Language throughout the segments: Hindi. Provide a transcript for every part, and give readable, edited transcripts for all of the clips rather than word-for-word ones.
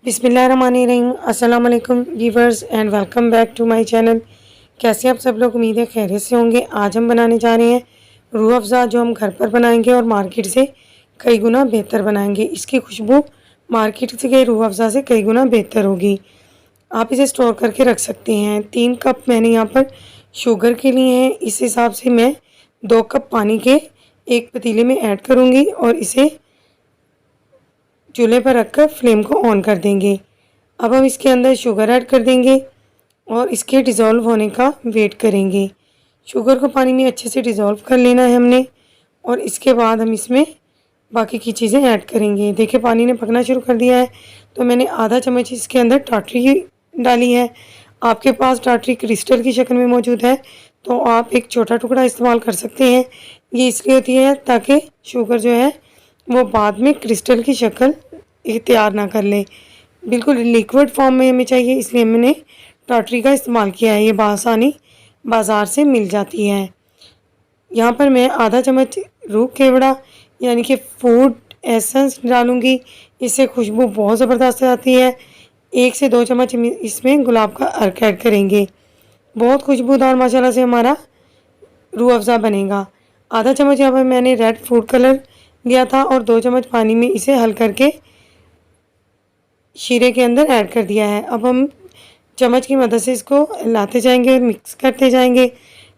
बिस्मिल्लाहिर्रहमानिर्रहीम। अस्सलाम वालेकुम viewers and welcome back to my channel. कैसे आप सब लोग, उम्मीद है खैरियत से होंगे। आज हम बनाने जा रहे हैं रूह अफ़ज़ा, जो हम घर पर बनाएंगे और मार्केट से कई गुना बेहतर बनाएंगे। इसकी खुशबू मार्केट से के रूह अफ़ज़ा से कई गुना बेहतर होगी। आप इसे स्टोर करके रख सकते हैं। 3 कप मैंने यहाँ पर शुगर के लिए हैं। इस हिसाब से मैं 2 कप पानी के एक पतीले में ऐड करूँगी और इसे चूल्हे पर रखकर फ्लेम को ऑन कर देंगे। अब हम इसके अंदर शुगर ऐड कर देंगे और इसके डिज़ोल्व होने का वेट करेंगे। शुगर को पानी में अच्छे से डिज़ोल्व कर लेना है हमने, और इसके बाद हम इसमें बाकी की चीज़ें ऐड करेंगे। देखिए पानी ने पकना शुरू कर दिया है, तो मैंने आधा चम्मच इसके अंदर टाटरी डाली है। आपके पास टाटरी क्रिस्टल की शक्ल में मौजूद है तो आप एक छोटा टुकड़ा इस्तेमाल कर सकते हैं। ये इसलिए होती है ताकि शुगर जो है वो बाद में क्रिस्टल की शक्ल तैयार ना कर ले। बिल्कुल लिक्विड फॉर्म में हमें चाहिए, इसलिए मैंने टाटरी का इस्तेमाल किया है। ये बआसानी बाज़ार से मिल जाती है। यहाँ पर मैं आधा चम्मच रूह केवड़ा यानी कि फूड एसेंस डालूँगी। इससे खुशबू बहुत ज़बरदस्त आती है। 1 से 2 चम्मच इसमें गुलाब का अर्क ऐड करेंगे। बहुत खुशबूदार माशाल्लाह से हमारा रूह अफ़ज़ा बनेगा। आधा चम्मच यहाँ पर मैंने रेड फूड कलर लिया था और 2 चम्मच पानी में इसे हल करके शीरे के अंदर ऐड कर दिया है। अब हम चम्मच की मदद से इसको हिलाते जाएंगे और मिक्स करते जाएंगे।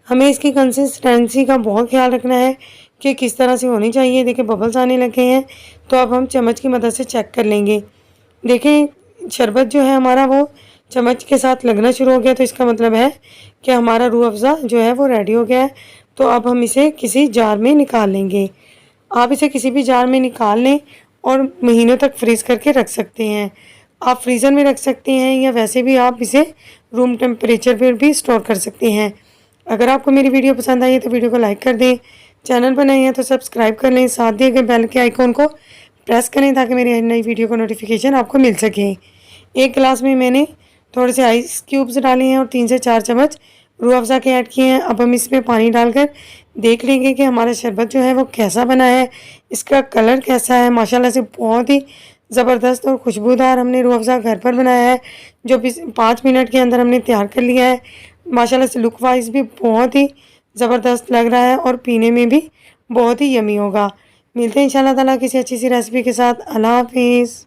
हमें इसकी कंसिस्टेंसी का बहुत ख्याल रखना है कि किस तरह से होनी चाहिए। देखिए बबल्स आने लगे हैं, तो अब हम चम्मच की मदद से चेक कर लेंगे। देखें शरबत जो है हमारा वो चम्मच के साथ लगना शुरू हो गया, तो इसका मतलब है कि हमारा रूह अफ़ज़ा जो है वो रेडी हो गया है। तो अब हम इसे किसी जार में निकाल लेंगे। आप इसे किसी भी जार में निकाल लें और महीनों तक फ्रीज़ करके रख सकते हैं। आप फ्रीज़र में रख सकते हैं या वैसे भी आप इसे रूम टेम्परेचर पर भी स्टोर कर सकते हैं। अगर आपको मेरी वीडियो पसंद आई है तो वीडियो को लाइक कर दें। चैनल पर नए हैं तो सब्सक्राइब कर लें। साथ दिए गए बेल के आइकॉन को प्रेस करें ताकि मेरी हर नई वीडियो का नोटिफिकेशन आपको मिल सके। एक गिलास में मैंने थोड़े से आइस क्यूब्स डाले हैं और 3 से 4 चम्मच रूह अफ़ज़ा के ऐड किए हैं। अब हम इसमें पानी डालकर देख लेंगे कि हमारा शरबत जो है वो कैसा बना है, इसका कलर कैसा है। माशाल्लाह से बहुत ही ज़बरदस्त और खुशबूदार हमने रूह अफ़ज़ा घर पर बनाया है, जो 5 मिनट के अंदर हमने तैयार कर लिया है। माशाल्लाह से लुक वाइज भी बहुत ही ज़बरदस्त लग रहा है और पीने में भी बहुत ही यमी होगा। मिलते हैं इंशाल्लाह ताला किसी अच्छी सी रेसिपी के साथ। अल्लाह हाफ़िज़।